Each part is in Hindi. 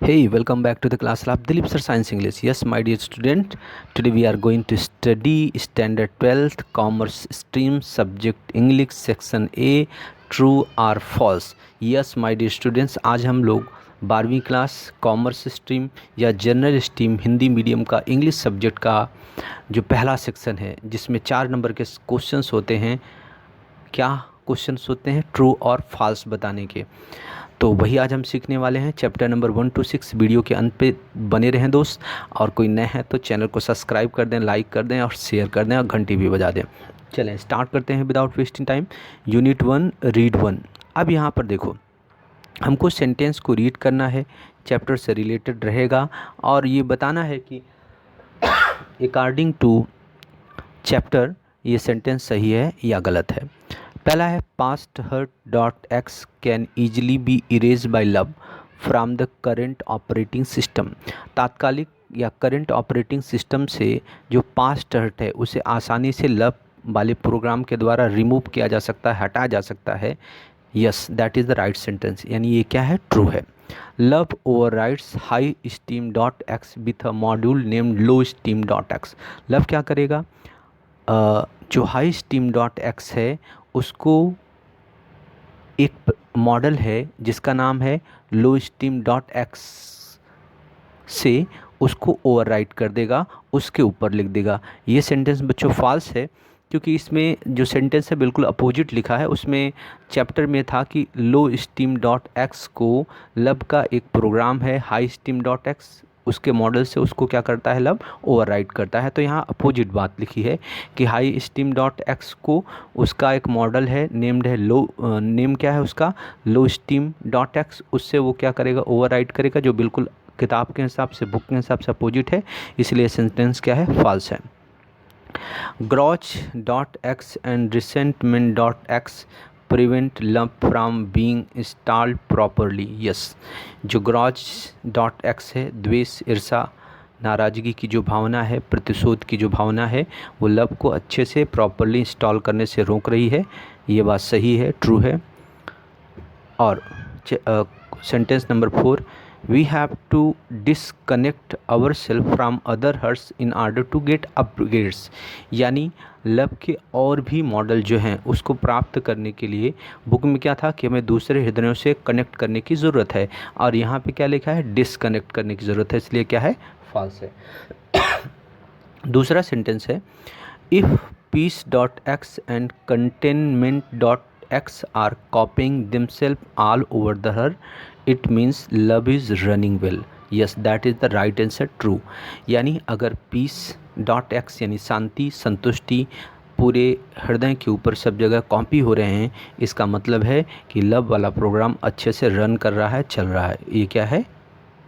Hey, welcome back to the class lab. Dilip Sir Science English. Yes, my dear student, today we are going to study Standard 12th Commerce Stream Subject English Section A, True or False. Yes, my dear students, आज हम लोग 12वीं क्लास कॉमर्स स्ट्रीम या जनरल स्ट्रीम हिंदी मीडियम का इंग्लिश सब्जेक्ट का जो पहला सेक्शन है, जिसमें 4 नंबर के क्वेश्चंस होते हैं। क्या क्वेश्चंस होते हैं? ट्रू और फॉल्स बताने के। तो वही आज हम सीखने वाले हैं। चैप्टर नंबर 1 to 6 वीडियो के अंत पे बने रहें दोस्त। और कोई नए हैं तो चैनल को सब्सक्राइब कर दें, लाइक कर दें और शेयर कर दें और घंटी भी बजा दें। चलें स्टार्ट करते हैं without wasting time. Unit 1 read 1। अब यहाँ पर देखो, हमको सेंटेंस को रीड करना है, चैप्टर से रिलेटेड रहेगा और ये बताना है कि अकॉर्डिंग टू चैप्टर ये सेंटेंस सही है या गलत है। पहला है past hurt dot X can easily be erase by love from the current operating system. तात्कालिक या करेंट ऑपरेटिंग सिस्टम से जो पास्ट हर्ट है उसे आसानी से लव वाले प्रोग्राम के द्वारा रिमूव किया जा सकता है, हटाया जा सकता है। Yes, that is the right sentence, यानी ये क्या है? ट्रू है। Love over rights high steam dot x with a module named low steam dot x. Love क्या करेगा? जो हाई स्टीम डॉट एक्स है उसको एक मॉडल है जिसका नाम है लो स्टीम डॉट एक्स से उसको ओवरराइट कर देगा, उसके ऊपर लिख देगा। ये सेंटेंस बच्चों फॉल्स है, क्योंकि इसमें जो सेंटेंस है बिल्कुल अपोजिट लिखा है। उसमें चैप्टर में था कि लो स्टीम डॉट एक्स को लब का एक प्रोग्राम है, हाई स्टीम डॉट एक्स उसके मॉडल से उसको क्या करता है? लब ओवरराइट करता है। तो यहाँ अपोजिट बात लिखी है कि हाई स्टीम डॉट एक्स को उसका एक मॉडल है, नेम्ड है लो, नेम क्या है उसका? लो स्टीम डॉट एक्स। उससे वो क्या करेगा? ओवरराइट करेगा, जो बिल्कुल किताब के हिसाब से, बुक के हिसाब से अपोजिट है। इसलिए सेंटेंस क्या है? फॉल्स है। Grouch dot x and resentment dot x prevent love from being installed properly. Yes, जो ग्रॉच डॉट एक्स है, द्वेष, ईर्षा, नाराज़गी की जो भावना है, प्रतिशोध की जो भावना है, वो लव को अच्छे से प्रॉपरली इंस्टॉल करने से रोक रही है। ये बात सही है, ट्रू है। और sentence number 4, we have to disconnect our self from other hurts in order to get upgrades. यानी लव के और भी मॉडल जो हैं उसको प्राप्त करने के लिए बुक में क्या था कि हमें दूसरे हृदयों से कनेक्ट करने की ज़रूरत है, और यहाँ पे क्या लिखा है? डिसकनेक्ट करने की ज़रूरत है, इसलिए क्या है? फॉल्स है। दूसरा सेंटेंस है, if peace dot x and contentment dot x are copying themselves all over the hard, it means love is running well. Yes, that is the right answer, true. यानी अगर पीस डॉट एक्स यानी शांति, संतुष्टि पूरे हृदय के ऊपर सब जगह कॉपी हो रहे हैं, इसका मतलब है कि लव वाला प्रोग्राम अच्छे से रन कर रहा है, चल रहा है। ये क्या है?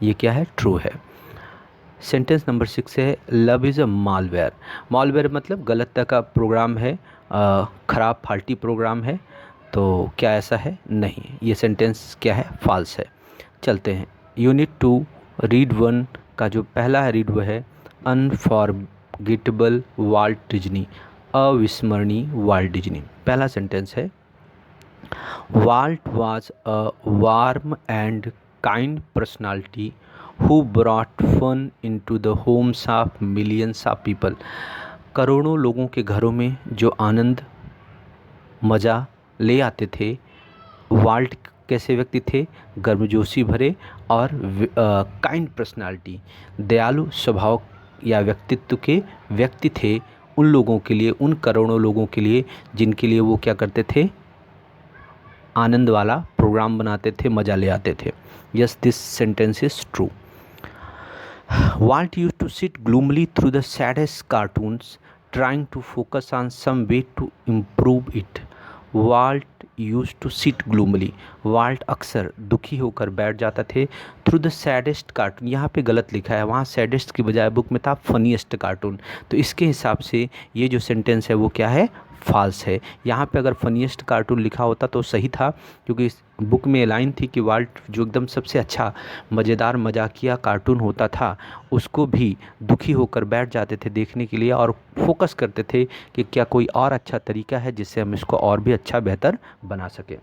ये क्या है? ट्रू है। सेंटेंस नंबर 6 है, love is a malware. Malware मतलब गलत का प्रोग्राम है, ख़राब फाल्टी प्रोग्राम है। तो क्या ऐसा है? नहीं। ये सेंटेंस क्या है? फॉल्स है। चलते हैं यूनिट 2 रीड 1 का जो पहला है रीड, वो है अनफॉरगेटेबल वाल्ट डिज्नी। अविस्मरणीय वाल्ट डिज्नी। पहला सेंटेंस है, Walt was a warm and kind personality who brought fun into the homes of millions of people। करोड़ों लोगों के घरों में जो आनंद, मज़ा ले आते थे। वाल्ट कैसे व्यक्ति थे? गर्मजोशी भरे और काइंड पर्सनालिटी, दयालु स्वभाव या व्यक्तित्व के व्यक्ति थे उन लोगों के लिए, उन करोड़ों लोगों के लिए जिनके लिए वो क्या करते थे? आनंद वाला प्रोग्राम बनाते थे, मज़ा ले आते थे। Yes, this sentence is true. Walt used to sit gloomily through the saddest cartoons, trying to focus on some way to improve it। Walt used to sit gloomily। Walt अक्सर दुखी होकर बैठ जाता थे थ्रू द सैडेस्ट कार्टून। यहाँ पे गलत लिखा है, वहाँ सैडेस्ट की बजाय बुक में था फनीएस्ट कार्टून। तो इसके हिसाब से ये जो सेंटेंस है वो क्या है? फॉल्स है। यहाँ पे अगर फनीएस्ट कार्टून लिखा होता तो सही था, क्योंकि इस बुक में लाइन थी कि वाल्ट जो एकदम सबसे अच्छा मज़ेदार मजाकिया कार्टून होता था उसको भी दुखी होकर बैठ जाते थे देखने के लिए, और फोकस करते थे कि क्या कोई और अच्छा तरीका है जिससे हम इसको और भी अच्छा बेहतर बना सकें।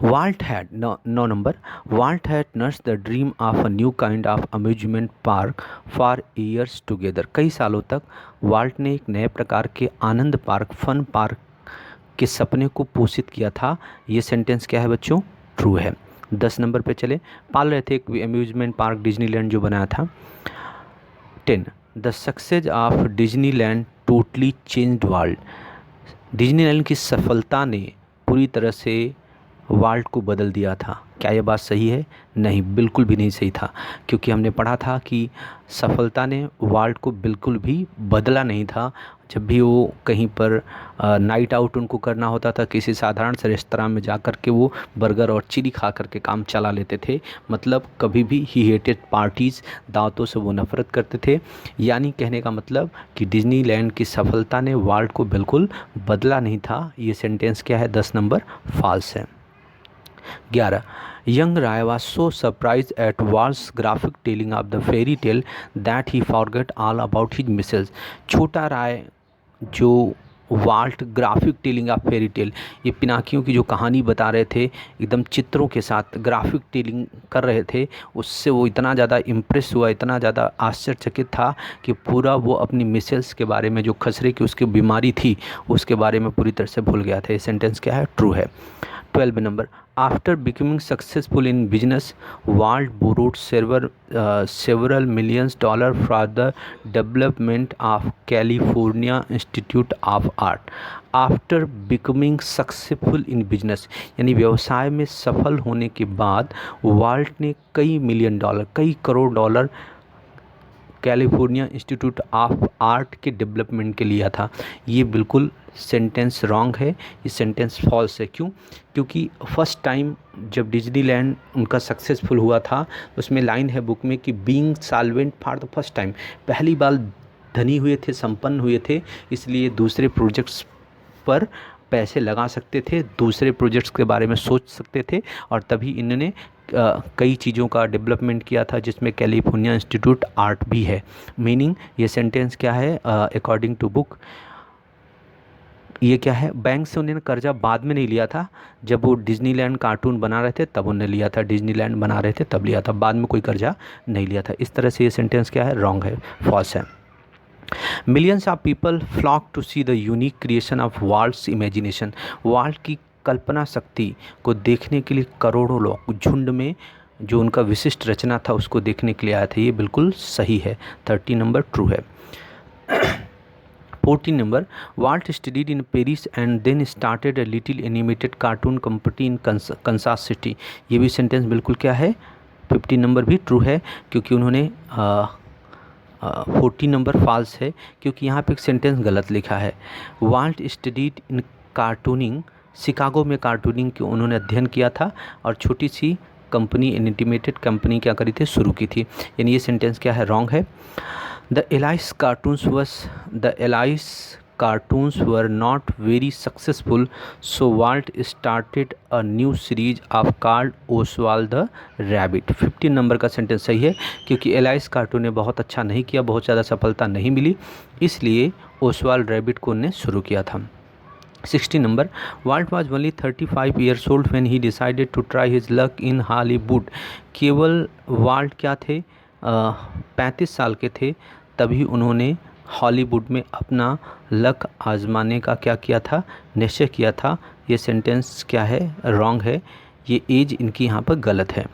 Walt had no number. Walt had nursed the dream of a new kind of amusement park for years together. कई सालों तक वाल्ट ने एक नए प्रकार के आनंद पार्क फन पार्क के सपने को पोषित किया था। ये सेंटेंस क्या है बच्चों? ट्रू है। 10 नंबर पे चले। पाल रहे थे एक अम्यूजमेंट पार्क डिज्नीलैंड जो बनाया था। 10 the success of Disneyland totally changed world. Disneyland की सफलता ने पूरी तरह से वाल्ट को बदल दिया था। क्या यह बात सही है? नहीं, बिल्कुल भी नहीं सही था, क्योंकि हमने पढ़ा था कि सफलता ने वाल्ट को बिल्कुल भी बदला नहीं था। जब भी वो कहीं पर नाइट आउट उनको करना होता था, किसी साधारण से रेस्तरां में जा कर के वो बर्गर और चिली खा करके काम चला लेते थे। मतलब कभी भी ही हेटेड पार्टीज़, दावतों से वो नफ़रत करते थे। यानी कहने का मतलब कि डिज्नीलैंड की सफलता ने वाल्ट को बिल्कुल बदला नहीं था। ये सेंटेंस क्या है? 10 नंबर फॉल्स है। 11 Young Rai was so surprised at Walt's graphic telling of the fairy tale that he forgot all about his missiles. छोटा राय जो Walt graphic telling of fairy tale, ये पिनाकियों की जो कहानी बता रहे थे, एकदम चित्रों के साथ ग्राफिक टेलिंग कर रहे थे, उससे वो इतना ज़्यादा इम्प्रेस हुआ, इतना ज़्यादा आश्चर्यचकित था कि पूरा वो अपनी मिसेल्स के बारे में, जो खसरे की उसकी बीमारी थी, उसके बारे में पूरी तरह से भूल गया था। ये सेंटेंस क्या है? ट्रू है। 12 number after becoming successful in business Walt borrowed several millions dollar for the development of California Institute of Art. After becoming successful in business, यानी व्यवसाय में सफल होने के बाद वाल्ट ने कई मिलियन डॉलर, कई crore dollar California institute of art के डेवलपमेंट के लिया था। ये बिल्कुल सेंटेंस रॉन्ग है, ये सेंटेंस फॉल्स है। क्यों? क्योंकि फर्स्ट टाइम जब डिज्नीलैंड उनका सक्सेसफुल हुआ था, उसमें लाइन है बुक में कि being solvent for the first time, पहली बार धनी हुए थे, संपन्न हुए थे, इसलिए दूसरे प्रोजेक्ट्स पर पैसे लगा सकते थे, दूसरे प्रोजेक्ट्स के बारे में सोच सकते थे, और तभी इन्होंने कई चीज़ों का डेवलपमेंट किया था, जिसमें कैलिफोर्निया इंस्टीट्यूट आर्ट भी है। मीनिंग ये सेंटेंस क्या है? अकॉर्डिंग टू बुक ये क्या है? बैंक से उन्होंने कर्जा बाद में नहीं लिया था, जब वो डिज्नीलैंड कार्टून बना रहे थे तब उन्होंने लिया था, डिज्नीलैंड बना रहे थे तब लिया था, बाद में कोई कर्जा नहीं लिया था। इस तरह से ये सेंटेंस क्या है? रॉन्ग है, फॉल्स है। Millions of people flock to see the unique creation of Walt's imagination. Walt की कल्पना शक्ति को देखने के लिए करोड़ों लोग झुंड में जो उनका विशिष्ट रचना था उसको देखने के लिए आए थे। ये बिल्कुल सही है। 30 नंबर ट्रू है। 14 number Walt studied in Paris and then started a little animated cartoon company in Kansas City. ये भी सेंटेंस बिल्कुल क्या है? 15 नंबर भी ट्रू है, क्योंकि उन्होंने 14 नंबर फॉल्स है, क्योंकि यहाँ पे एक सेंटेंस गलत लिखा है। Walt studied in cartooning, Chicago में कार्टूनिंग की उन्होंने अध्ययन किया था, और छोटी सी कंपनी एनिमेटेड कंपनी क्या करी थी? शुरू की थी। यानी ये सेंटेंस क्या है? रॉन्ग है। The alias cartoons were not very successful, so Walt started a new series of called Oswald the Rabbit। 15 number का सेंटेंस सही है, क्योंकि एलाइस कार्टून ने बहुत अच्छा नहीं किया, बहुत ज़्यादा सफलता नहीं मिली, इसलिए ओसवाल्ड रैबिट को उन्होंने शुरू किया था। 16 number Walt was only 35 years old when he decided to try his luck in Hollywood. केवल वाल्ट क्या थे? 35 साल के थे, तभी उन्होंने हॉलीवुड में अपना लक आजमाने का क्या किया था? निश्चय किया था। ये सेंटेंस क्या है? रॉन्ग है। ये एज इनकी यहाँ पर गलत है।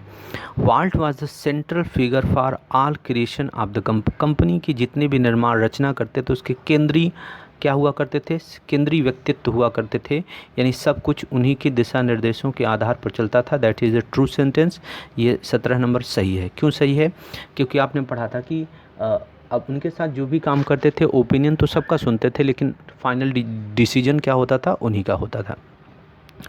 Walt was the central figure for all creation of the company की जितने भी निर्माण रचना करते थे उसके केंद्रीय क्या हुआ करते थे? केंद्रीय व्यक्तित्व हुआ करते थे, यानी सब कुछ उन्हीं के दिशा निर्देशों के आधार पर चलता था। That is a true sentence. ये 17 नंबर सही है। क्यों सही है? क्योंकि आपने पढ़ा था कि अब उनके साथ जो भी काम करते थे ओपिनियन तो सबका सुनते थे, लेकिन फाइनल डिसीजन क्या होता था? उन्हीं का होता था।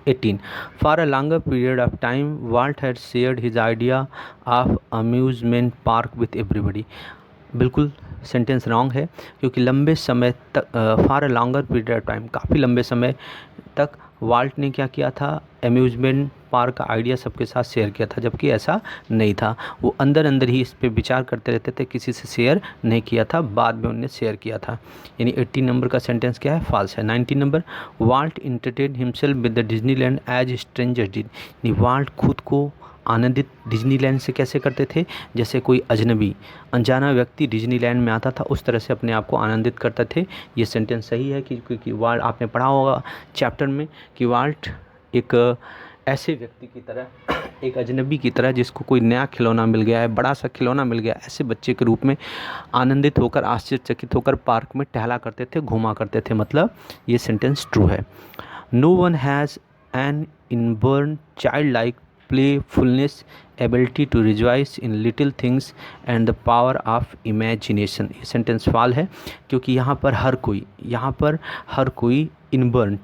18 for a longer period of time Walt had shared his idea of amusement park with everybody. बिल्कुल सेंटेंस रॉन्ग है, क्योंकि लंबे समय तक for a longer period of time, काफ़ी लंबे समय तक वाल्ट ने क्या किया था, अम्यूज़मेंट पार्क का आइडिया सबके साथ शेयर किया था, जबकि ऐसा नहीं था। वो अंदर अंदर ही इस पे विचार करते रहते थे, किसी से शेयर नहीं किया था, बाद में उन्होंने शेयर किया था। यानी 18 नंबर का सेंटेंस क्या है, फॉल्स है। 19 number, Walt entertain himself with the Disneyland as stranger did. यानी वाल्ट खुद को आनंदित डिज्नीलैंड से कैसे करते थे, जैसे कोई अजनबी अनजाना व्यक्ति डिज्नीलैंड में आता था, उस तरह से अपने आप को आनंदित करते थे। ये सेंटेंस सही है क्योंकि वाल्ट, आपने पढ़ा होगा चैप्टर में कि वाल्ट एक ऐसे व्यक्ति की तरह, एक अजनबी की तरह, जिसको कोई नया खिलौना मिल गया है, बड़ा सा खिलौना मिल गया, ऐसे बच्चे के रूप में आनंदित होकर, आश्चर्यचकित होकर पार्क में टहला करते थे, घूमा करते थे। मतलब ये सेंटेंस ट्रू है। No one has an inborn child like playfulness, ability to rejoice in little things and the power of imagination। ये सेंटेंस फॉल है क्योंकि यहाँ पर हर कोई इनबर्न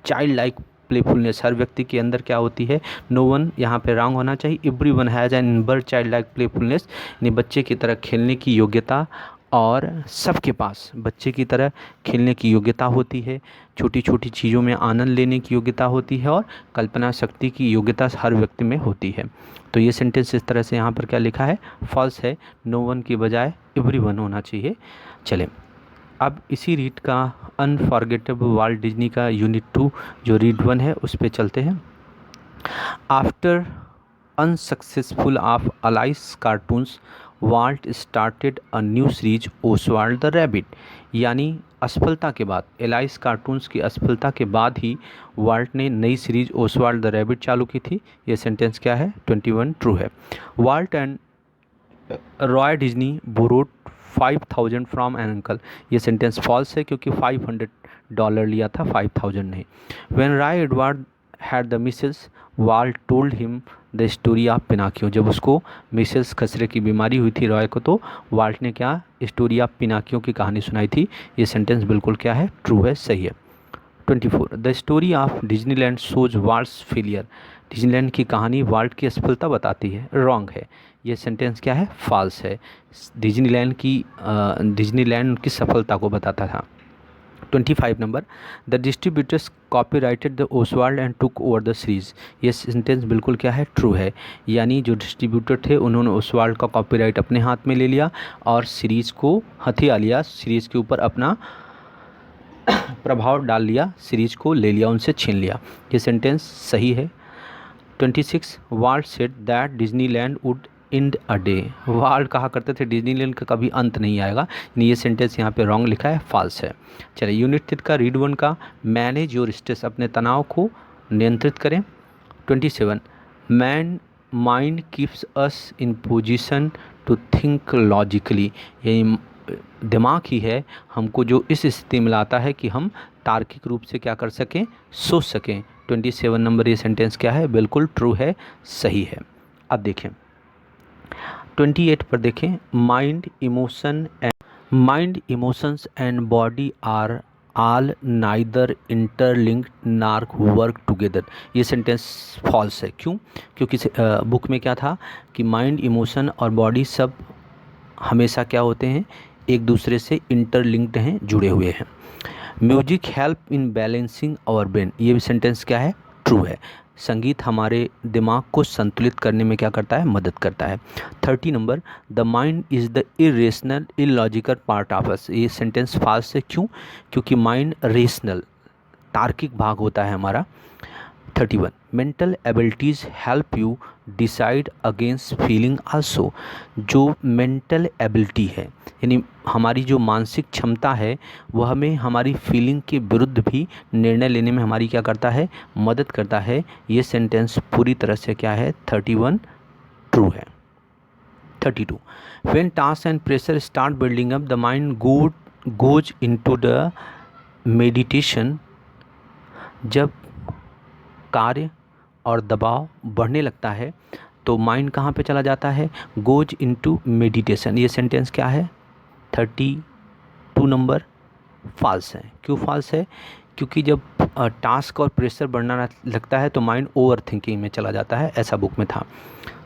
चाइल्ड लाइक प्लेफुलनेस, हर व्यक्ति के अंदर क्या होती है, नो वन यहाँ पे रॉन्ग होना चाहिए, everyone has an inborn child like playfulness, यानी बच्चे की तरह खेलने की योग्यता, और सबके पास बच्चे की तरह खेलने की योग्यता होती है, छोटी छोटी चीज़ों में आनंद लेने की योग्यता होती है, और कल्पना शक्ति की योग्यता हर व्यक्ति में होती है। तो ये सेंटेंस इस तरह से यहाँ पर क्या लिखा है, फॉल्स है। नो वन की बजाय एवरीवन होना चाहिए। चलें, अब इसी रीड का अनफॉरगेटेबल वाल्ट डिज्नी का यूनिट 2 जो रीड 1 है उस पर चलते हैं। After unsuccessful of Alice cartoons, Walt started a new series Oswald the rabbit. यानी असफलता के बाद, एलाइस कार्टून्स की असफलता के बाद ही वाल्ट ने नई सीरीज ओसवाल्ड द रैबिट चालू की थी। ये सेंटेंस क्या है, 21 ट्रू है। Walt and Roy Disney borrowed 5,000 from an uncle. ये सेंटेंस फॉल्स है क्योंकि $500 लिया था, 5,000 नहीं। When Roy Edward had the measles, Walt told him the story of Pinocchio. जब उसको मिसेस खसरे की बीमारी हुई थी रॉय को, तो वाल्ट ने क्या, स्टोरी ऑफ पिनाकियो की कहानी सुनाई थी। ये सेंटेंस बिल्कुल क्या है, ट्रू है, सही है। 24, the story of Disneyland shows Walt's failure. Disneyland की कहानी वाल्ट की असफलता बताती है, रॉन्ग है। ये सेंटेंस क्या है, फॉल्स है। डिज्नीलैंड की सफलता को बताता था। 25 number, the distributors copyrighted the Oswald and took over the series. ये सेंटेंस बिल्कुल क्या है, ट्रू है। यानी जो डिस्ट्रीब्यूटर थे उन्होंने ओसवाल्ड का कॉपीराइट अपने हाथ में ले लिया और सीरीज़ को हथिया लिया, सीरीज़ के ऊपर अपना प्रभाव डाल लिया, सीरीज को ले लिया, उनसे छीन लिया। ये सेंटेंस सही है। 26, Walt said that Disneyland would end a day. Walt कहा करते थे डिज्नीलैंड का कभी अंत नहीं आएगा। ये सेंटेंस यहाँ पे रॉन्ग लिखा है, फॉल्स है। चलिए यूनिट 3 का रीड 1 का मैनेज योर स्ट्रेस, अपने तनाव को नियंत्रित करें। 27, mind keeps us in position to think logically. यानी दिमाग ही है हमको जो इस स्थिति में लाता है कि हम तार्किक रूप से क्या कर सकें, सोच सकें। 27 नंबर ये सेंटेंस क्या है, बिल्कुल ट्रू है, सही है। अब देखें 28 पर देखें, mind emotions and body are all neither interlinked nor work together. ये सेंटेंस फॉल्स है। क्यों? क्योंकि बुक में क्या था कि माइंड, इमोशन और बॉडी सब हमेशा क्या होते हैं, एक दूसरे से इंटरलिंक्ड हैं, जुड़े हुए हैं। Music help in balancing our brain. ये भी सेंटेंस क्या है, ट्रू है। संगीत हमारे दिमाग को संतुलित करने में क्या करता है, मदद करता है। 30 number, the mind is the irrational illogical part of us. ये सेंटेंस फॉल्स है। क्यों? क्योंकि माइंड रेशनल, तार्किक भाग होता है हमारा। 31, mental abilities help you decide against feeling also. जो मेंटल एबिलिटी है, यानी हमारी जो मानसिक क्षमता है, वह हमें हमारी फीलिंग के विरुद्ध भी निर्णय लेने में हमारी क्या करता है, मदद करता है। ये सेंटेंस पूरी तरह से क्या है, 31 ट्रू है। 32, when task and pressure start building up the mind goes into the meditation. जब कार्य और दबाव बढ़ने लगता है तो माइंड कहाँ पे चला जाता है, गोज इनटू मेडिटेशन। ये सेंटेंस क्या है, 32 नंबर फॉल्स है। क्यों फॉल्स है? क्योंकि जब टास्क और प्रेशर बढ़ना लगता है तो माइंड ओवर थिंकिंग में चला जाता है, ऐसा बुक में था।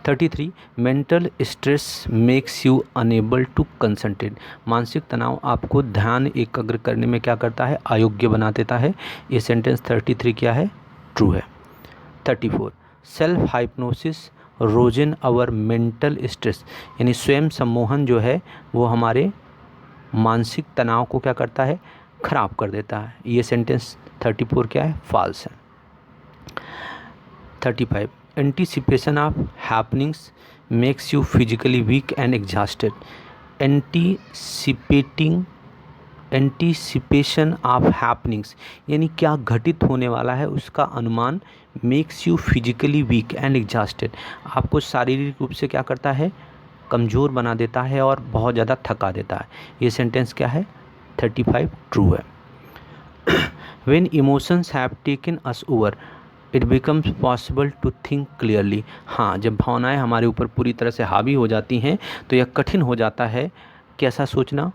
33, mental stress makes you unable to concentrate. मानसिक तनाव आपको ध्यान एकाग्र करने में क्या करता है, अयोग्य बना देता है। ये सेंटेंस 33 क्या है, ट्रू है। 34 self hypnosis loosen our mental stress, यानी स्वयं सम्मोहन जो है वो हमारे मानसिक तनाव को क्या करता है, खराब कर देता है। ये सेंटेंस 34 क्या है, फॉल्स है। 35 anticipation of happenings makes you physically weak and exhausted. Anticipation of happenings यानी क्या घटित होने वाला है उसका अनुमान, makes you physically weak and exhausted, आपको शारीरिक रूप से क्या करता है, कमज़ोर बना देता है और बहुत ज़्यादा थका देता है। ये सेंटेंस क्या है, 35 ट्रू है। When emotions have taken us over, it becomes possible to think clearly। हाँ, जब भावनाएं हमारे ऊपर पूरी तरह से हावी हो जाती हैं तो यह कठिन हो जाता है कैसा सोचना,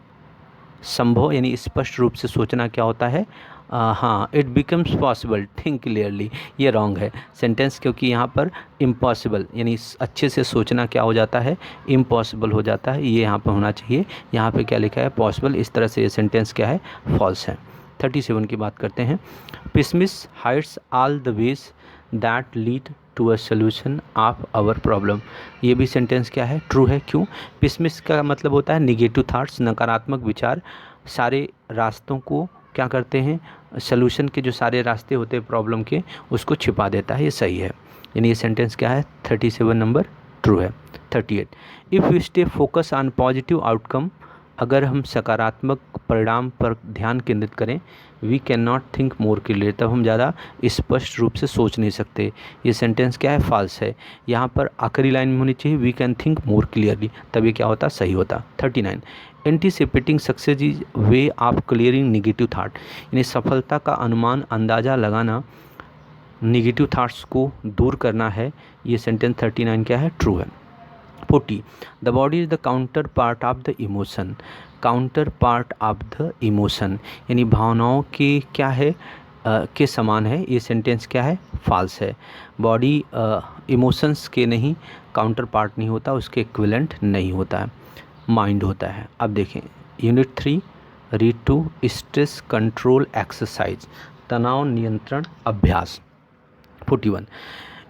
संभव यानी स्पष्ट रूप से सोचना क्या होता है, हाँ, it becomes possible think clearly, ये रॉन्ग है सेंटेंस, क्योंकि यहाँ पर इम्पॉसिबल यानी अच्छे से सोचना क्या हो जाता है, इम्पॉसिबल हो जाता है, ये यहाँ पर होना चाहिए। यहाँ पे क्या लिखा है, पॉसिबल, इस तरह से ये सेंटेंस क्या है, फॉल्स है। 37 की बात करते हैं। Pessimist hides all the ways that lead to a solution of our problem. ये भी सेंटेंस क्या है, ट्रू है। क्यों, पेसिमिस्ट का मतलब होता है निगेटिव थाट्स, नकारात्मक विचार सारे रास्तों को क्या करते हैं, सलूशन के जो सारे रास्ते होते हैं प्रॉब्लम के, उसको छिपा देता है, ये सही है। यानी ये सेंटेंस क्या है, 37 नंबर ट्रू है। 38 if you stay focus on positive outcome, अगर हम सकारात्मक परिणाम पर ध्यान केंद्रित करें, we can not think more clear, तब हम ज़्यादा स्पष्ट रूप से सोच नहीं सकते। ये सेंटेंस क्या है, फॉल्स है। यहाँ पर आखिरी लाइन में होनी चाहिए we can think more clearly, तब ये क्या होता, सही होता। 39 anticipating success is way of clearing negative thought, यानी सफलता का अनुमान, अंदाज़ा लगाना, निगेटिव थाट्स को दूर करना है। ये सेंटेंस 39 क्या है, ट्रू है। 40 the body is the counter part of the emotion, counter part of the emotion यानी भावनाओं के क्या है, के समान है। ये सेंटेंस क्या है, फॉल्स है। बॉडी इमोशंस के नहीं, काउंटर पार्ट नहीं होता, उसके इक्विवेलेंट नहीं होता है, माइंड होता है। अब देखें unit 3 read to stress control exercise, तनाव नियंत्रण अभ्यास। 41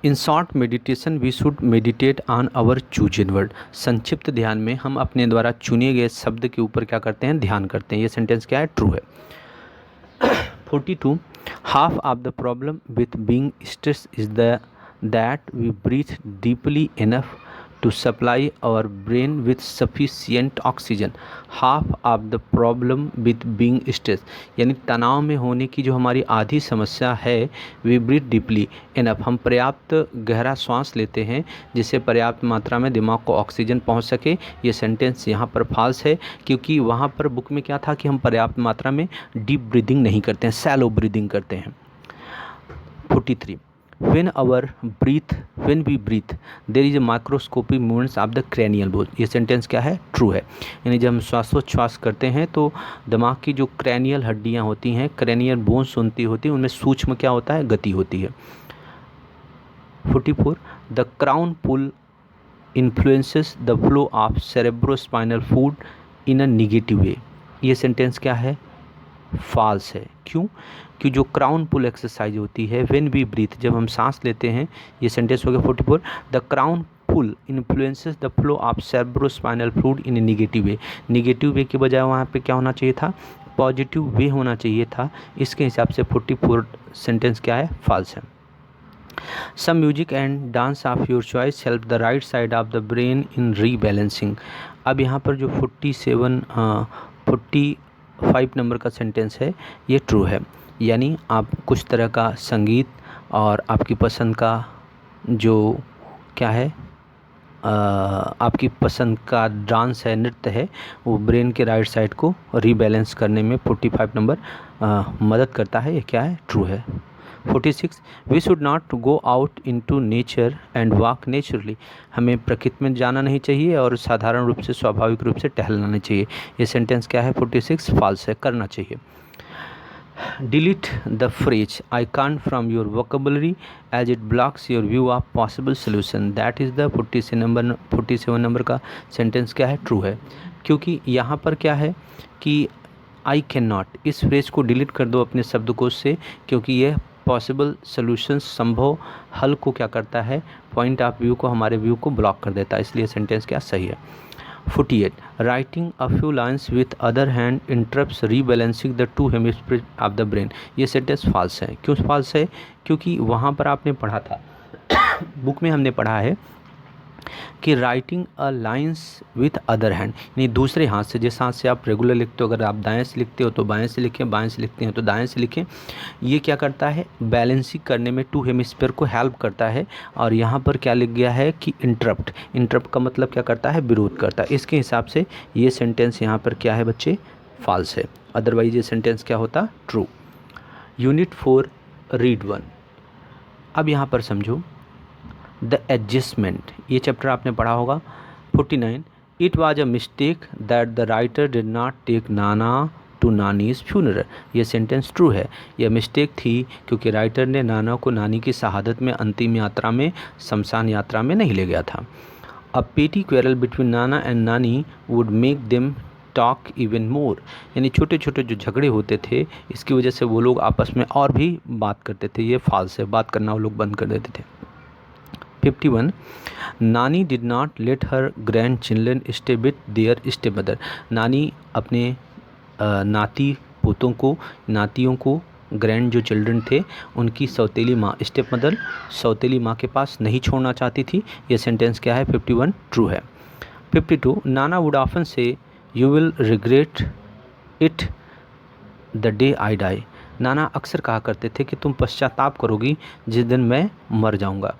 in short meditation we should meditate on our chosen word, संक्षिप्त ध्यान में हम अपने द्वारा चुने गए शब्द के ऊपर क्या करते हैं, ध्यान करते हैं। ये सेंटेंस क्या है, ट्रू है। 42 half of the problem with being stress is the that we breathe deeply enough to supply our brain with sufficient oxygen। half of the problem with being stressed, यानी तनाव में होने की जो हमारी आधी समस्या है, we breathe deeply enough, हम पर्याप्त गहरा श्वास लेते हैं जिससे पर्याप्त मात्रा में दिमाग को ऑक्सीजन पहुंच सके। ये सेंटेंस यहाँ पर फॉल्स है, क्योंकि वहाँ पर बुक में क्या था कि हम पर्याप्त मात्रा में डीप ब्रीदिंग नहीं करते हैं, सैलो ब्रीदिंग करते हैं। 43 when we breathe there is a microscopic movements of the cranial bone। ये सेंटेंस क्या है, ट्रू है। यानी जब हम श्वासोच्छ्वास करते हैं तो दिमाग की जो क्रैनियल हड्डियां होती हैं, क्रैनियल बोन्स होती हैं, उनमें सूक्ष्म क्या होता है, गति होती है। 44 the crown pull influences the flow of cerebrospinal fluid in a negative way. ये सेंटेंस क्या है, फॉल्स है। क्यों, कि जो क्राउन पुल एक्सरसाइज होती है व्हेन वी ब्रीथ, जब हम सांस लेते हैं, ये सेंटेंस हो गया 44 the crown pull influences the flow of cerebrospinal fluid in a negative way. Negative way के बजाय वहाँ पे क्या होना चाहिए था, पॉजिटिव वे होना चाहिए था। इसके हिसाब से 44 सेंटेंस क्या है, फॉल्स है। Some music and dance of your choice help the right side of the brain in rebalancing. अब यहाँ पर जो 45 नंबर का सेंटेंस है, ये ट्रू है। यानी आप कुछ तरह का संगीत और आपकी पसंद का जो क्या है, आपकी पसंद का डांस है, नृत्य है, वो ब्रेन के राइट साइड को रीबैलेंस करने में 45 नंबर मदद करता है। ये क्या है, ट्रू है। 46 we should not go out into nature and walk naturally. हमें प्रकृति में जाना नहीं चाहिए और साधारण रूप से, स्वाभाविक रूप से टहलना नहीं चाहिए। ये सेंटेंस क्या है, 46 फॉल्स है, करना चाहिए। Delete the phrase I can't from your vocabulary as it blocks your view of possible solution, that is the 47 number का सेंटेंस क्या है, ट्रू है। क्योंकि यहाँ पर क्या है कि आई कैन नॉट, इस फ्रेज को डिलीट कर दो अपने शब्दकोश से, क्योंकि यह पॉसिबल सॉल्यूशंस, संभव हल को क्या करता है, पॉइंट ऑफ व्यू को, हमारे व्यू को ब्लॉक कर देता है, इसलिए सेंटेंस क्या सही है। 48 writing a few lines with other hand interrupts rebalancing the two hemisphere of the brain, ये सेंटेंस फॉल्स है। क्यों फॉल्स है? क्योंकि वहाँ पर आपने पढ़ा था बुक में हमने पढ़ा है कि writing a lines with other hand, यानी दूसरे हाथ से, जिस हाथ से आप रेगुलर लिखते हो, अगर आप दाएं से लिखते हो तो बाएं से लिखें, बाएं से लिखते हो तो दाएं से लिखें, ये क्या करता है, बैलेंसिंग करने में टू हेमिस्फीयर को हेल्प करता है। और यहाँ पर क्या लिख गया है कि इंटरप्ट, इंटरप्ट का मतलब क्या करता है, विरोध करता है। इसके हिसाब से ये सेंटेंस यहाँ पर क्या है बच्चे, फॉल्स है, अदरवाइज ये सेंटेंस क्या होता, ट्रू। Unit 4 read 1। अब यहाँ पर समझो द एडजस्टमेंट, ये चैप्टर आपने पढ़ा होगा। 49 it was a mistake that the writer did not take nana to nani's funeral, ये सेंटेंस ट्रू है। यह मिस्टेक थी क्योंकि राइटर ने नाना को नानी की शहादत में, अंतिम यात्रा में, शमशान यात्रा में नहीं ले गया था। अ पेटी क्वेरल बिटवीन नाना एंड नानी would make them talk even more, यानी छोटे छोटे जो झगड़े होते थे इसकी वजह से वो लोग आपस में और भी बात करते थे, ये फॉल्स है, बात करना वो लोग बंद कर देते थे। 51 नानी did not let her grand children stay with their stay mother, नानी अपने नाती पोतों को, नातियों को, ग्रैंड जो चिल्ड्रन थे उनकी सौतेली माँ, स्टेप मदर, सौतेली माँ के पास नहीं छोड़ना चाहती थी। ये सेंटेंस क्या है, 51 ट्रू है। 52 nana would often say you will regret it the day I die, नाना अक्सर कहा करते थे कि तुम पश्चाताप करोगी जिस दिन मैं मर जाऊंगा।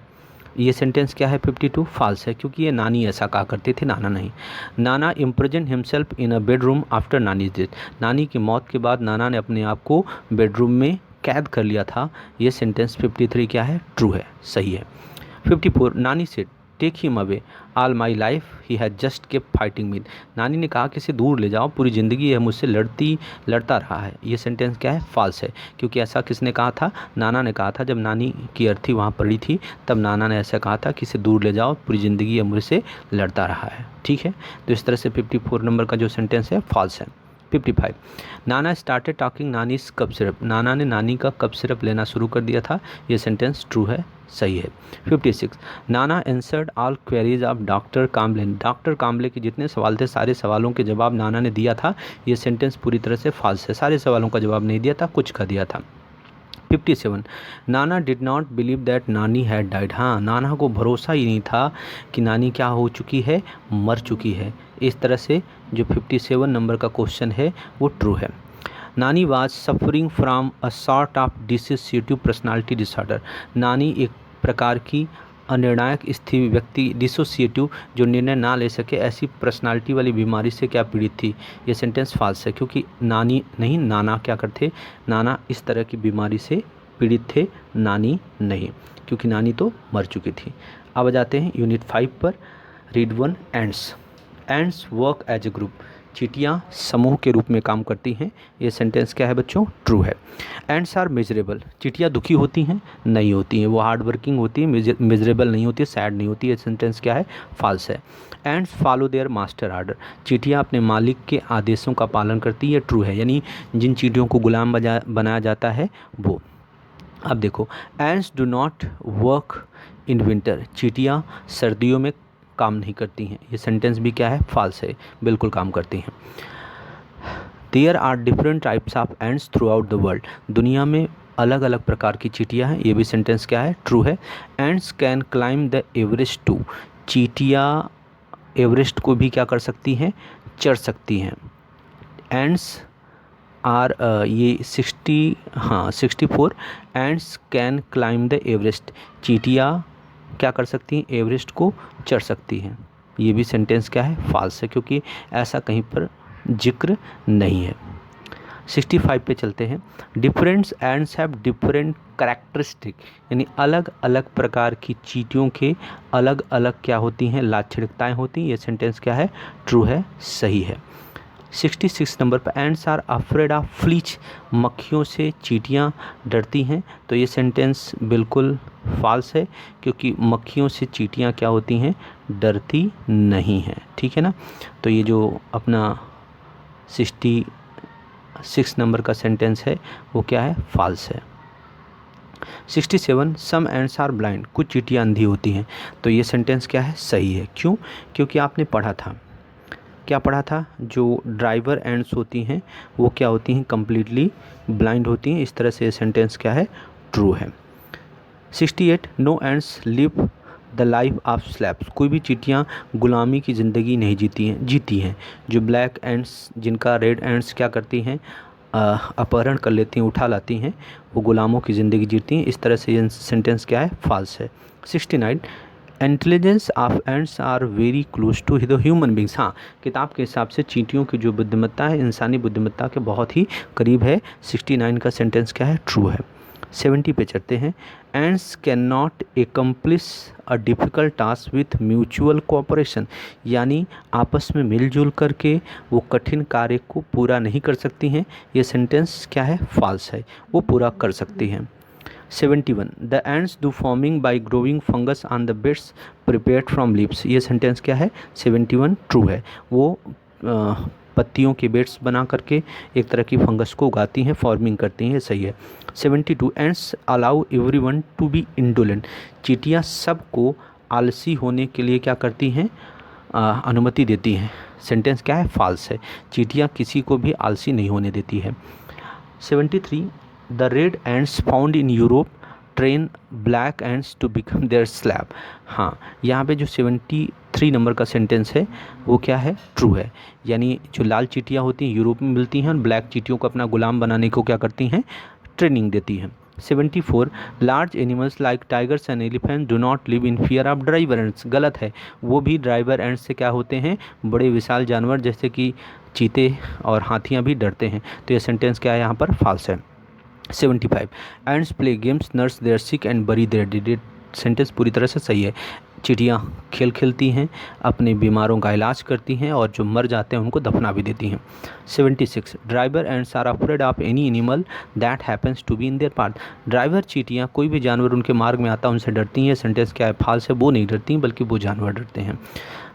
ये सेंटेंस क्या है, 52 फॉल्स है, क्योंकि ये नानी ऐसा कहा करते थे, नाना नहीं। नाना imprison himself in a bedroom after नानी डेथ, नानी की मौत के बाद नाना ने अपने आप को बेडरूम में कैद कर लिया था। ये सेंटेंस 53 क्या है, ट्रू है, सही है। 54 Nani said take him away all my life he has just kept fighting me, नानी ने कहा कि इसे दूर ले जाओ, पूरी ज़िंदगी यह मुझसे लड़ता रहा है। ये सेंटेंस क्या है, फॉल्स है, क्योंकि ऐसा किसने कहा था, नाना ने कहा था। जब नानी की अर्थी वहाँ पड़ी थी तब नाना ने ऐसा कहा था कि इसे दूर ले जाओ, पूरी ज़िंदगी यह मुझसे लड़ता रहा है। ठीक है, तो इस तरह से 54 नंबर का जो सेंटेंस है फॉल्स है। 55 नाना started talking nannies cup syrup, नाना ने नानी का कप सिरप लेना शुरू कर दिया था। ये सेंटेंस ट्रू है, सही है। 56 नाना answered all queries of doctor Kamble, doctor Kamble के जितने सवाल थे सारे सवालों के जवाब नाना ने दिया था। ये सेंटेंस पूरी तरह से फॉल्स है, सारे सवालों का जवाब नहीं दिया था, कुछ का दिया था। 57 नाना डिड नॉट बिलीव दैट नानी हैड डाइड, हाँ नाना को भरोसा ही नहीं था कि नानी क्या हो चुकी है, मर चुकी है। इस तरह से जो 57 नंबर का क्वेश्चन है वो ट्रू है। नानी was suffering from a sort of dissociative personality disorder, नानी एक प्रकार की अनिर्णायक स्थिति व्यक्ति, डिसोसिएटिव जो निर्णय ना ले सके, ऐसी पर्सनालिटी वाली बीमारी से क्या पीड़ित थी। ये सेंटेंस फॉल्स है, क्योंकि नानी नहीं, नाना क्या करते, नाना इस तरह की बीमारी से पीड़ित थे, नानी नहीं, क्योंकि नानी तो मर चुकी थी। अब जाते हैं यूनिट 5 पर। Read 1 ants, ants work as a group, चींटियाँ समूह के रूप में काम करती हैं। ये सेंटेंस क्या है बच्चों, ट्रू है। एंड्स आर मिजरेबल, चींटियाँ दुखी होती हैं, नहीं होती हैं, वो हार्ड वर्किंग होती है, मिजरेबल नहीं होती है, सैड नहीं होती है। ये सेंटेंस क्या है, फॉल्स है। Ends follow their master order, चींटियाँ अपने मालिक के आदेशों का पालन करती है, ट्रू है, यानी जिन चींटियों को गुलाम बनाया जाता है वो। अब देखो, ends do not work in winter, चींटियाँ सर्दियों में काम नहीं करती हैं। ये सेंटेंस भी क्या है, फॉल्स है, बिल्कुल काम करती हैं। There are different types of ants throughout the world, दुनिया में अलग अलग प्रकार की चींटियाँ हैं। ये भी सेंटेंस क्या है, ट्रू है। Ants can climb the Everest too, चींटियाँ एवरेस्ट को भी क्या कर सकती हैं, चढ़ सकती हैं। एंड्स आर ये 64 ends can climb the Everest, चींटियाँ क्या कर सकती हैं, एवरेस्ट को चढ़ सकती हैं। ये भी सेंटेंस क्या है, फॉल्स है, क्योंकि ऐसा कहीं पर जिक्र नहीं है। 65 पे चलते हैं। Different ends have different characteristic, यानी अलग अलग प्रकार की चींटियों के अलग अलग क्या होती हैं, लाक्षणिकताएँ होती हैं। ये सेंटेंस क्या है, ट्रू है, सही है। 66 नंबर पर एंड्स आर अफ्रेड ऑफ फ्लीच, मक्खियों से चींटियाँ डरती हैं। तो ये सेंटेंस बिल्कुल फॉल्स है, क्योंकि मक्खियों से चींटियाँ क्या होती हैं, डरती नहीं हैं। ठीक है ना, तो ये जो अपना 66 नंबर का सेंटेंस है वो क्या है, फॉल्स है। 67 सम एंड्स आर ब्लाइंड, कुछ चींटियाँ अंधी होती हैं। तो ये सेंटेंस क्या है, सही है। क्यों? क्योंकि आपने पढ़ा था, क्या पढ़ा था, जो ड्राइवर एंड्स होती हैं वो क्या होती हैं, कम्प्लीटली ब्लाइंड होती हैं। इस तरह से ये सेंटेंस क्या है, ट्रू है। 68 no ants live the life of slaves, कोई भी चींटियाँ गुलामी की ज़िंदगी नहीं जीती हैं। जो ब्लैक एंड्स, जिनका रेड एंड्स क्या करती हैं, अपहरण कर लेती हैं, उठा लाती हैं, वो गुलामों की ज़िंदगी जीती हैं। इस तरह से ये सेंटेंस क्या है, फॉल्स है। 69 intelligence of ants are very close to the human beings, हाँ, किताब के हिसाब से चींटियों की जो बुद्धिमत्ता है इंसानी बुद्धिमत्ता के बहुत ही करीब है। 69 का सेंटेंस क्या है, ट्रू है। 70 पे चलते हैं। Ends can not accomplish a difficult task with mutual cooperation, यानी आपस में मिलजुल करके वो कठिन कार्य को पूरा नहीं कर सकती हैं। ये सेंटेंस क्या है, फॉल्स है, वो पूरा कर सकती हैं। 71 the ends do forming by growing fungus on the bits prepared from leaves, ये सेंटेंस क्या है, 71 ट्रू है। वो पत्तियों के बेड्स बना करके एक तरह की फंगस को उगाती हैं, फॉर्मिंग करती हैं, सही है। 72 ants allow everyone to be indolent, चींटियाँ सबको आलसी होने के लिए क्या करती हैं, अनुमति देती हैं। सेंटेंस क्या है, फॉल्स है, चींटियाँ किसी को भी आलसी नहीं होने देती है। 73 the red ants found in Europe train black ants to become their slave, हाँ, यहाँ पे जो 73 नंबर का सेंटेंस है वो क्या है, ट्रू है। यानी जो लाल चींटियाँ होती हैं यूरोप में मिलती हैं और ब्लैक चींटियों को अपना गुलाम बनाने को क्या करती हैं, ट्रेनिंग देती हैं। 74 large animals like tigers and elephant do not live in fear of driver ends, गलत है, वो भी ड्राइवर एंड्स से क्या होते हैं, बड़े विशाल जानवर जैसे कि चीते और हाथियाँ भी डरते हैं। तो ये सेंटेंस क्या है, यहाँ पर फॉल्स है। 75 ants play games nurse their sick and bury their dead, sentence पूरी तरह से सही है। चिड़ियाँ खेल खेलती हैं, अपने बीमारों का इलाज करती हैं और जो मर जाते हैं उनको दफना भी देती हैं। 76 driver ants are afraid of any animal that happens to be in their path, driver चींटियाँ कोई भी जानवर उनके मार्ग में आता है उनसे डरती हैं। सेंटेंस क्या है, फॉल्स है, वो नहीं डरती बल्कि वो जानवर डरते हैं,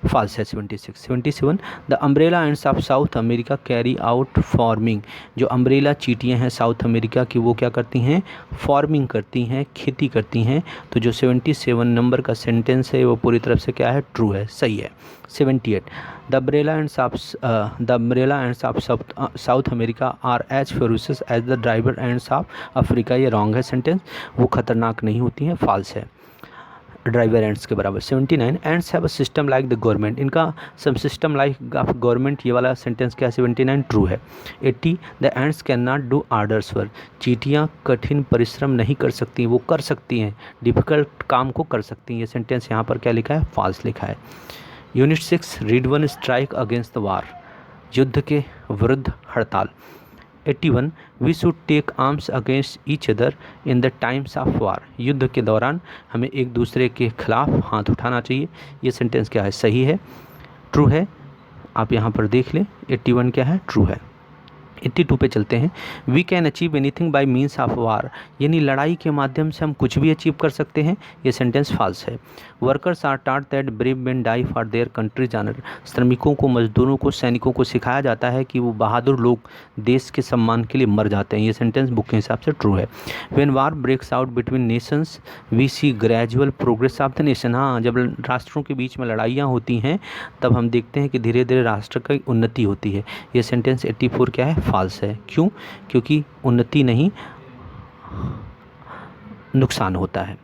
फॉल्स है। 76 77 the umbrella ants of South America carry out farming, जो अम्ब्रेला चींटियाँ हैं साउथ अमेरिका की वो क्या करती हैं, फार्मिंग करती हैं, खेती करती हैं। तो जो 77 नंबर का सेंटेंस है वो पूरी तरफ से क्या है, ट्रू है, सही है। 78 the umbrella ants of South America are as ferocious as the driver ants of Africa, ये रॉन्ग है सेंटेंस, वो खतरनाक नहीं होती हैं, फॉल्स है, ड्राइवर एंड्स के बराबर। 79 ends have a system like the government, इनका सब सिस्टम लाइक ऑफ गवर्नमेंट, ये वाला सेंटेंस क्या है, 79 ट्रू है। 80 the ends can not do orders work, चींटियाँ कठिन परिश्रम नहीं कर सकती, वो कर सकती हैं, डिफ़िकल्ट काम को कर सकती हैं। ये सेंटेंस यहाँ पर क्या लिखा है, फॉल्स लिखा है। Unit 6 read one strike against the war, युद्ध के विरुद्ध हड़ताल। 81 we should take arms against each other in the times of war, युद्ध के दौरान हमें एक दूसरे के खिलाफ हाथ उठाना चाहिए। ये सेंटेंस क्या है, सही है, ट्रू है, आप यहाँ पर देख लें। 81 क्या है, ट्रू है। 82 पे चलते हैं। We can achieve anything by means of war, यानी लड़ाई के माध्यम से हम कुछ भी अचीव कर सकते हैं। ये सेंटेंस फॉल्स है। Workers are taught that brave men die for their country's honour, श्रमिकों को, मजदूरों को, सैनिकों को सिखाया जाता है कि वो बहादुर लोग देश के सम्मान के लिए मर जाते हैं। ये सेंटेंस बुक के हिसाब से ट्रू है। When war breaks out between nations we see gradual progress of the nation, हाँ, जब राष्ट्रों के बीच में लड़ाइयाँ होती हैं तब हम देखते हैं कि धीरे धीरे राष्ट्र की उन्नति होती है। ये सेंटेंस 84 क्या है, फॉल्स है। क्यों? क्योंकि उन्नति नहीं, नुकसान होता है।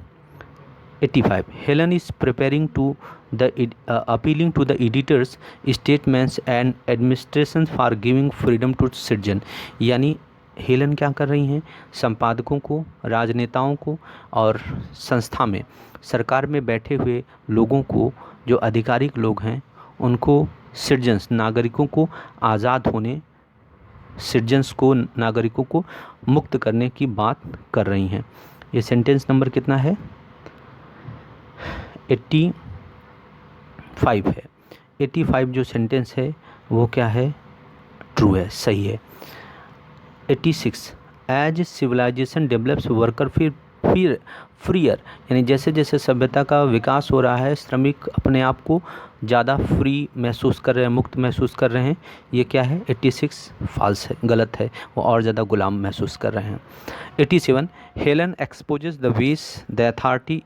85 Helen is preparing to the appealing to the editors statements and administration for giving freedom to citizen, यानी हेलन क्या कर रही हैं, संपादकों को, राजनेताओं को और संस्था में सरकार में बैठे हुए लोगों को, जो आधिकारिक लोग हैं उनको, सिटीजन्स नागरिकों को आज़ाद होने, सिटीजन्स को, नागरिकों को मुक्त करने की बात कर रही हैं। ये सेंटेंस नंबर कितना है, 85 है। 85 जो सेंटेंस है वो क्या है, ट्रू है, सही है। 86 एज सिविलाइजेशन डेवलप्स वर्कर फिर फ्रीयर, यानी जैसे जैसे सभ्यता का विकास हो रहा है श्रमिक अपने आप को ज़्यादा फ्री महसूस कर रहे हैं, मुक्त महसूस कर रहे हैं। ये क्या है 86 फॉल्स है, गलत है, वो और ज़्यादा गुलाम महसूस कर रहे हैं। 87 Helen exposes the ways the authority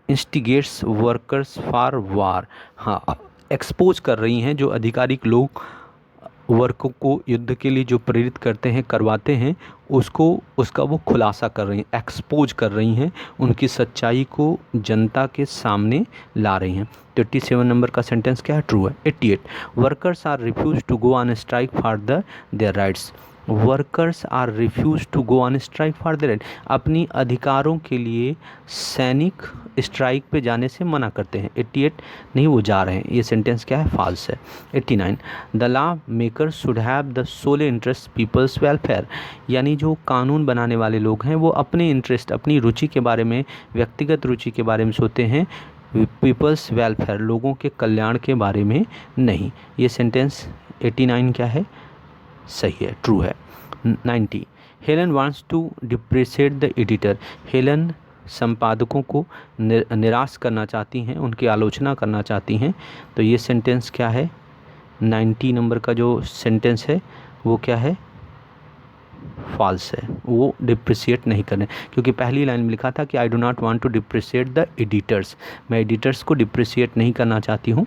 इंस्टिगेट्स workers for वार। हाँ, एक्सपोज कर रही हैं जो आधिकारिक लोग वर्कों को युद्ध के लिए जो प्रेरित करते हैं, करवाते हैं, उसका वो खुलासा कर रही हैं, एक्सपोज कर रही हैं, उनकी सच्चाई को जनता के सामने ला रही हैं। तो 87 नंबर का सेंटेंस क्या है, ट्रू है। 88 workers are refuse to go on strike for their rights. Workers are refuse to go on strike for their right, अपनी अधिकारों के लिए सैनिक स्ट्राइक पे जाने से मना करते हैं। 88 नहीं, वो जा रहे हैं। ये सेंटेंस क्या है, फॉल्स है। 89 the law maker should have the sole interest people's welfare, यानी जो कानून बनाने वाले लोग हैं वो अपने इंटरेस्ट, अपनी रुचि के बारे में, व्यक्तिगत रुचि के बारे में सोचते हैं, पीपल्स वेलफेयर, लोगों के कल्याण के बारे में नहीं। ये सेंटेंस 89 क्या है, सही है, ट्रू है। 90 Helen wants to depreciate the editor. Helen संपादकों को निराश करना चाहती हैं, उनकी आलोचना करना चाहती हैं। तो ये सेंटेंस क्या है, 90 नंबर का जो सेंटेंस है वो क्या है, फॉल्स है। वो डिप्रिशिएट नहीं करें, क्योंकि पहली लाइन में लिखा था कि I do not want to depreciate the editors, मैं एडिटर्स को डिप्रिशिएट नहीं करना चाहती हूँ।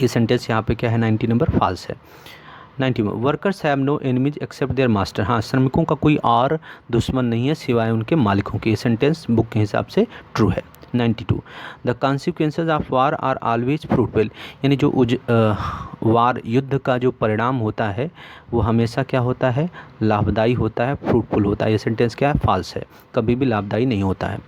ये सेंटेंस यहाँ पे क्या है, 90 नंबर फॉल्स है। 91 workers have no enemies except their master. हाँ, श्रमिकों का कोई और दुश्मन नहीं है सिवाय उनके मालिकों के। ये सेंटेंस बुक के हिसाब से ट्रू है। 92 the consequences of war are always fruitful, यानी जो वार युद्ध का जो परिणाम होता है वो हमेशा क्या होता है, लाभदायी होता है, फ्रूटफुल होता है। ये सेंटेंस क्या है, फॉल्स है, कभी भी लाभदायी नहीं होता है,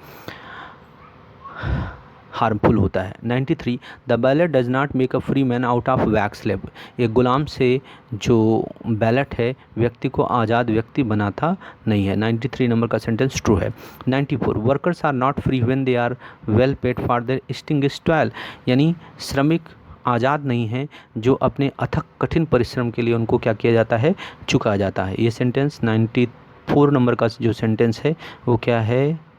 हार्मफुल होता है। 93 the ballot does not make a free man out of wax slave. एक गुलाम से जो बैलेट है व्यक्ति को आज़ाद व्यक्ति बनाता नहीं है। 93 नंबर का सेंटेंस ट्रू है। 94 workers are not free when they are well paid for their stinging toil, यानी श्रमिक आज़ाद नहीं हैं जो अपने अथक कठिन परिश्रम के लिए उनको क्या किया जाता है, चुकाया जाता है। ये सेंटेंस 94 नंबर का जो सेंटेंस है वो क्या है,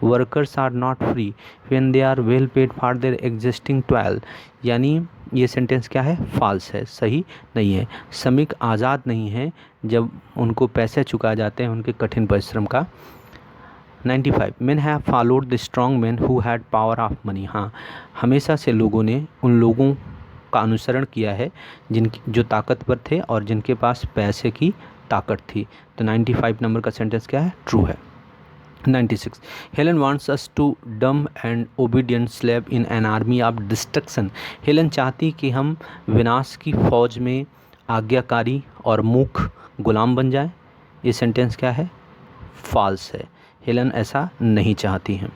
workers are not free when they are well paid for their existing toil, यानी ये सेंटेंस क्या है, फॉल्स है, सही नहीं है। श्रमिक आज़ाद नहीं है जब उनको पैसे चुकाए जाते हैं उनके कठिन परिश्रम का। 95 men have followed the strong men who had power of money। हाँ, हमेशा से लोगों ने उन लोगों का अनुसरण किया है जिनकी जो ताकतवर थे और जिनके पास पैसे की ताकत थी। तो 95 नंबर का सेंटेंस क्या है, ट्रू है। 96 हेलन वांट्स अस टू डम and obedient slave in an army of destruction. Helen चाहती कि हम विनाश की फौज में आज्ञाकारी और मूक गुलाम बन जाए। ये सेंटेंस क्या है, फॉल्स है, हेलन ऐसा नहीं चाहती हैं।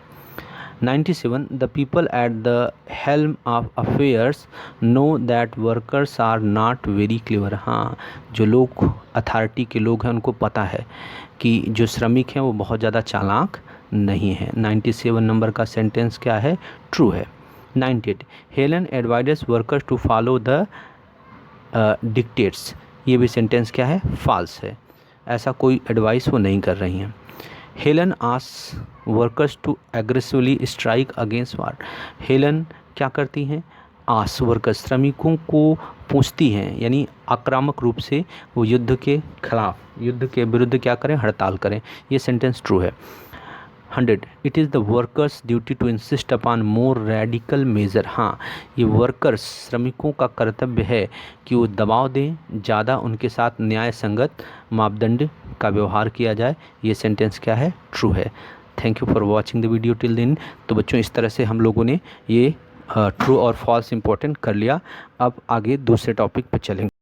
97 the people at the helm of affairs know that workers are not very clever. हाँ, जो लोग अथॉरिटी के लोग हैं उनको पता है कि जो श्रमिक हैं वो बहुत ज़्यादा चालाक नहीं है। 97 नंबर का सेंटेंस क्या है, ट्रू है। 98 Helen advises workers to follow the dictates. ये भी सेंटेंस क्या है, फॉल्स है, ऐसा कोई एडवाइस वो नहीं कर रही हैं। Helen asks workers to aggressively strike against war. Helen क्या करती हैं, आस्क वर्कर्स, श्रमिकों को पूछती हैं, यानी आक्रामक रूप से वो युद्ध के खिलाफ, युद्ध के विरुद्ध क्या करें, हड़ताल करें। ये सेंटेंस ट्रू है। 100 it is the workers duty to insist upon more radical measure. हाँ, ये वर्कर्स, श्रमिकों का कर्तव्य है कि वो दबाव दें, ज़्यादा उनके साथ न्याय संगत मापदंड का व्यवहार किया जाए। ये सेंटेंस क्या है, ट्रू है। Thank you for watching the video till then. तो बच्चों, इस तरह से हम लोगों ने ये ट्रू और फॉल्स इंपॉर्टेंट कर लिया। अब आगे दूसरे टॉपिक पर चलेंगे।